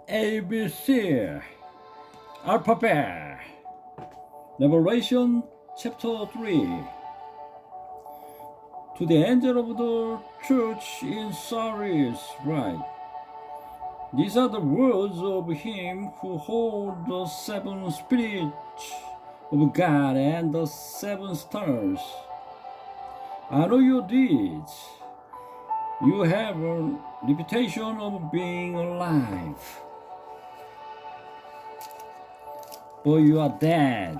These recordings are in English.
ABC Alphabet Revelation chapter 3. To the angel of the church in Sardis write, these are the words of him who holds the seven spirits of God and the seven stars. I know your deeds. You have a reputation of being alive, but you are dead.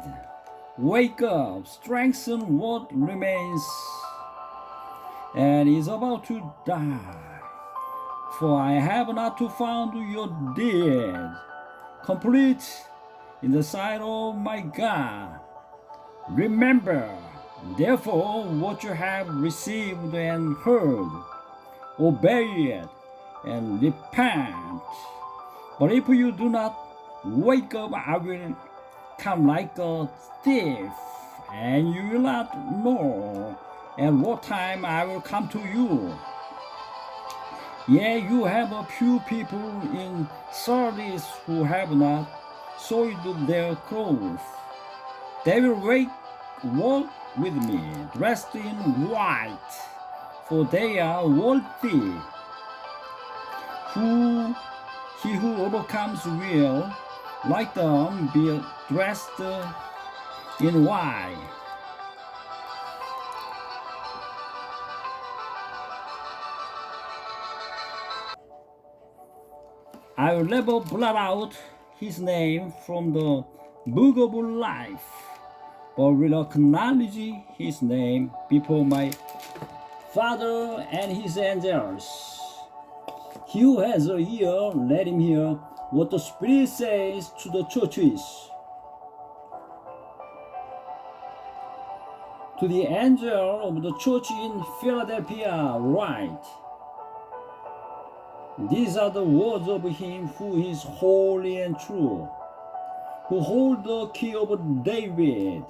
Wake up, strengthen what remains and is about to die. For I have not found your deed complete in the sight of my God. Remember, therefore, what you have received and heard. Obey it and repent. But if you do not wake up, I will come like a thief, and you will not know at what time I will come to you. Yea, you have a few people in Sardis who have not soiled their clothes. They will walk with me, dressed in white, for they are worthy. He who overcomes will, like them, be dressed in white. I will never blot out his name from the book of life, but will acknowledge his name before my Father and his angels. He who has an ear, let him hear what the Spirit says to the churches. To the angel of the church in Philadelphia write, these are the words of him who is holy and true, who holds the key of David.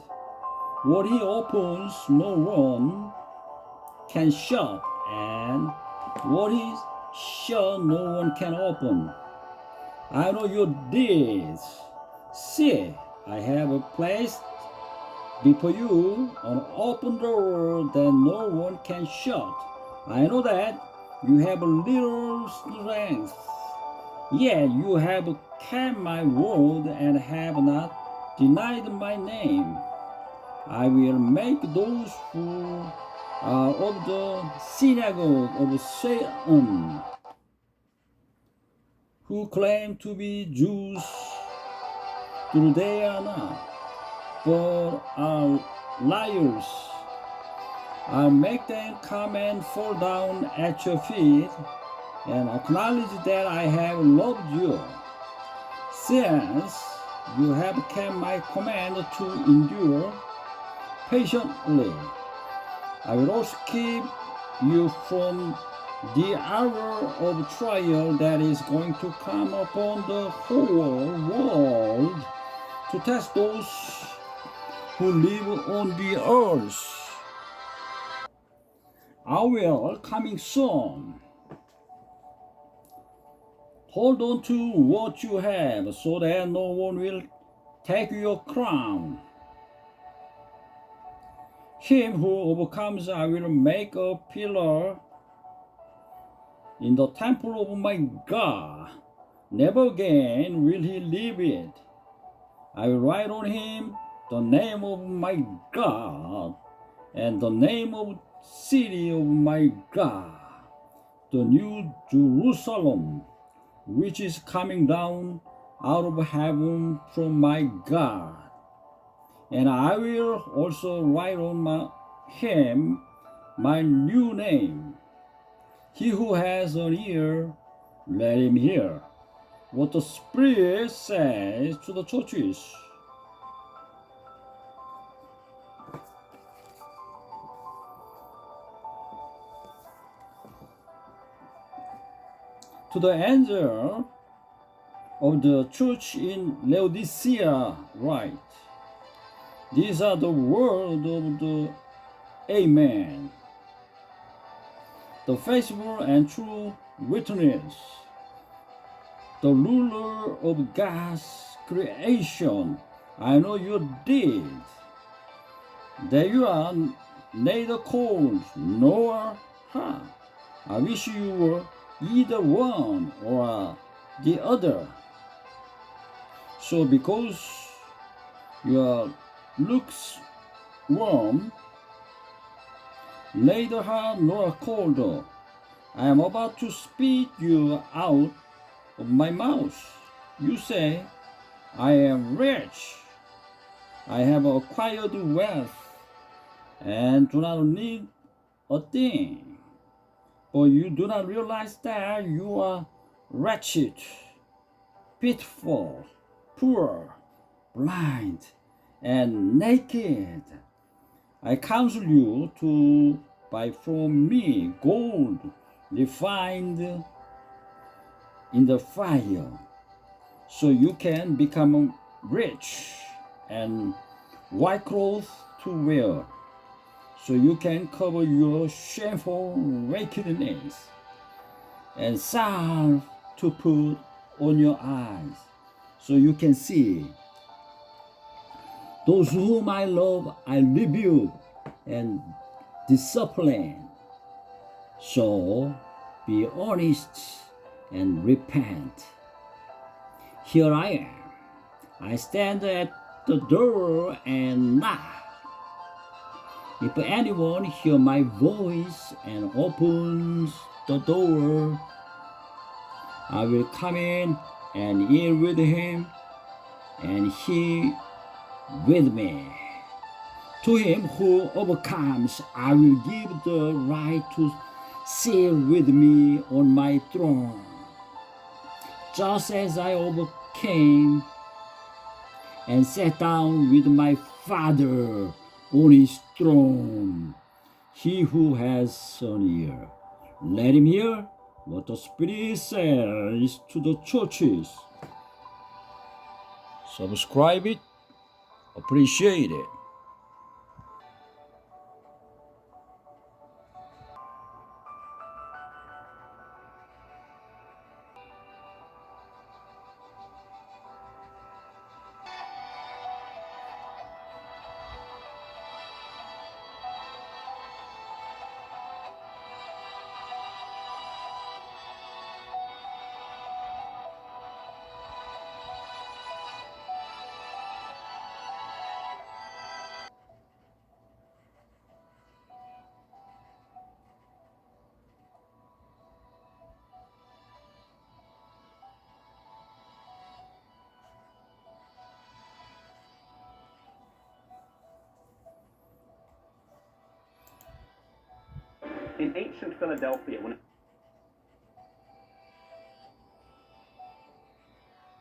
What he opens, no one can shut, and what is shut, no one can open. I know your deeds. See, I have placed before you an open door that no one can shut. I know that you have a little strength, yet you have kept my word and have not denied my name. I will make those who are of the synagogue of Satan, who claim to be Jews, though they are not, but are liars. I'll make them come and fall down at your feet and acknowledge that I have loved you. Since you have kept my command to endure patiently, I will also keep you from the hour of trial that is going to come upon the whole world to test those who live on the earth. I will coming soon. Hold on to what you have so that no one will take your crown. Him who overcomes, I will make a pillar in the temple of my God. Never again will he leave it. I will write on him the name of my God and the name of city of my God, the new Jerusalem, which is coming down out of heaven from my God. And I will also write on him my new name. He who has an ear, let him hear what the Spirit says to the churches. To the angel of the church in Laodicea write, these are the words of the Amen, the faithful and true witness, the ruler of God's creation, I know you did, that you are neither cold nor hot. I wish you were either one or the other. So because your looks warm, neither hot nor cold, I am about to spit you out of my mouth. You say, I am rich, I have acquired wealth, and do not need a thing. But you do not realize that you are wretched, pitiful, poor, blind, and naked. I counsel you to buy from me gold refined in the fire, so you can become rich, and white clothes to wear, so you can cover your shameful wickedness, and salve to put on your eyes, so you can see. Those whom I love, I rebuke and discipline. So be honest and repent. Here I am. I stand at the door and knock. If anyone hears my voice and opens the door, I will come in and eat with him, and he with me. To him who overcomes, I will give the right to sit with me on my throne, just as I overcame and sat down with my Father on his throne. He who has an ear, let him hear what the Spirit says to the churches. Subscribe it, appreciate it. In ancient Philadelphia, when